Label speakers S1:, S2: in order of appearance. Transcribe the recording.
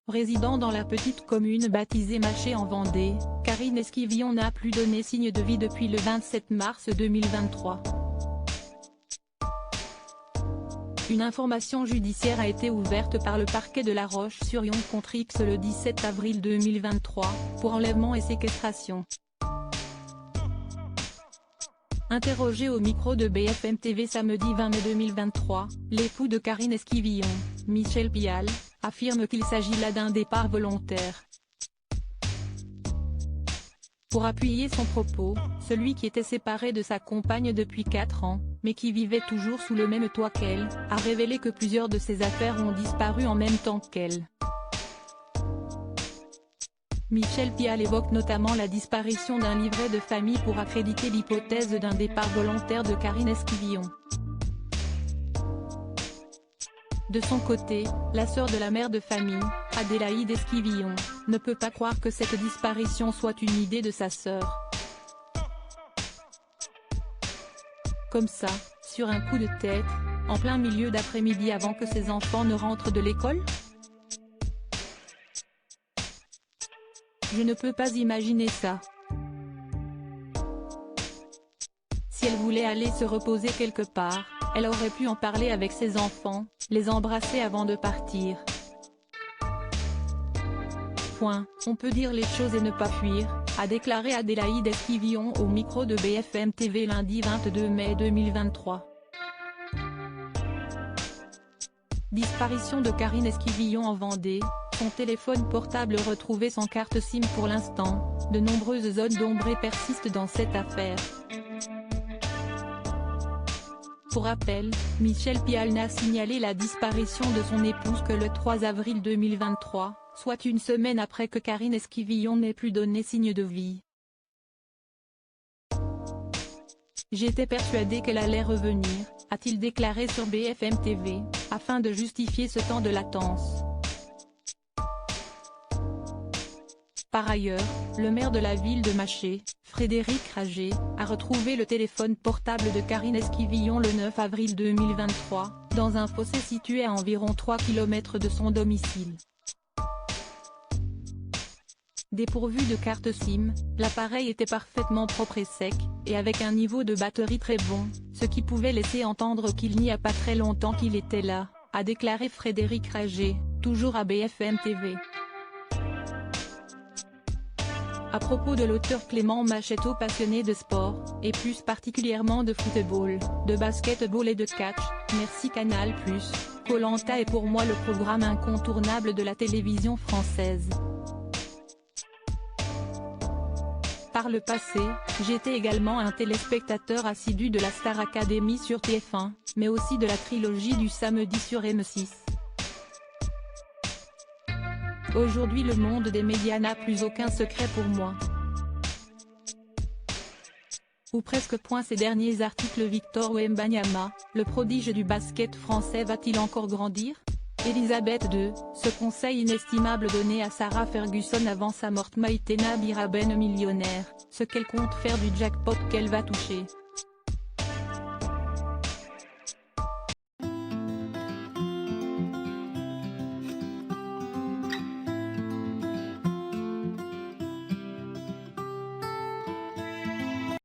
S1: Résidant dans la petite commune baptisée Maché en Vendée, Karine Esquivillon n'a plus donné signe de vie depuis le 27 mars 2023. Une information judiciaire a été ouverte par le parquet de La Roche-sur-Yon contre X le 17 avril 2023, pour enlèvement et séquestration. Interrogé au micro de BFM TV samedi 20 mai 2023, l'époux de Karine Esquivillon, Michel Pial, affirme qu'il s'agit là d'un départ volontaire. Pour appuyer son propos, celui qui était séparé de sa compagne depuis 4 ans, mais qui vivait toujours sous le même toit qu'elle, a révélé que plusieurs de ses affaires ont disparu en même temps qu'elle. Michel Pial évoque notamment la disparition d'un livret de famille pour accréditer l'hypothèse d'un départ volontaire de Karine Esquivillon. De son côté, la sœur de la mère de famille, Adélaïde Esquivillon, ne peut pas croire que cette disparition soit une idée de sa sœur. Comme ça, sur un coup de tête, en plein milieu d'après-midi avant que ses enfants ne rentrent de l'école? Je ne peux pas imaginer ça. Si elle voulait aller se reposer quelque part, elle aurait pu en parler avec ses enfants, les embrasser avant de partir. On peut dire les choses et ne pas fuir, a déclaré Adélaïde Esquivillon au micro de BFM TV lundi 22 mai 2023. Disparition de Karine Esquivillon en Vendée, son téléphone portable retrouvé sans carte SIM pour l'instant, de nombreuses zones d'ombre persistent dans cette affaire. Pour rappel, Michel Pial n'a signalé la disparition de son épouse que le 3 avril 2023, soit une semaine après que Karine Esquivillon n'ait plus donné signe de vie. J'étais persuadé qu'elle allait revenir, a-t-il déclaré sur BFM TV, afin de justifier ce temps de latence. Par ailleurs, le maire de la ville de Maché, Frédéric Rager, a retrouvé le téléphone portable de Karine Esquivillon le 9 avril 2023, dans un fossé situé à environ 3 km de son domicile. Dépourvu de carte SIM, l'appareil était parfaitement propre et sec, et avec un niveau de batterie très bon, ce qui pouvait laisser entendre qu'il n'y a pas très longtemps qu'il était là, a déclaré Frédéric Rager, toujours à BFM TV. À propos de l'auteur Clément Machetto, passionné de sport, et plus particulièrement de football, de basketball et de catch, merci Canal+, Koh-Lanta est pour moi le programme incontournable de la télévision française. Par le passé, j'étais également un téléspectateur assidu de la Star Academy sur TF1, mais aussi de la trilogie du samedi sur M6. Aujourd'hui le monde des médias n'a plus aucun secret pour moi. Ou presque. Ces derniers articles. Victor Wembanyama, le prodige du basket français, va-t-il encore grandir? Elisabeth II, ce conseil inestimable donné à Sarah Ferguson avant sa mort. Maïtena Biraben millionnaire, ce qu'elle compte faire du jackpot qu'elle va toucher.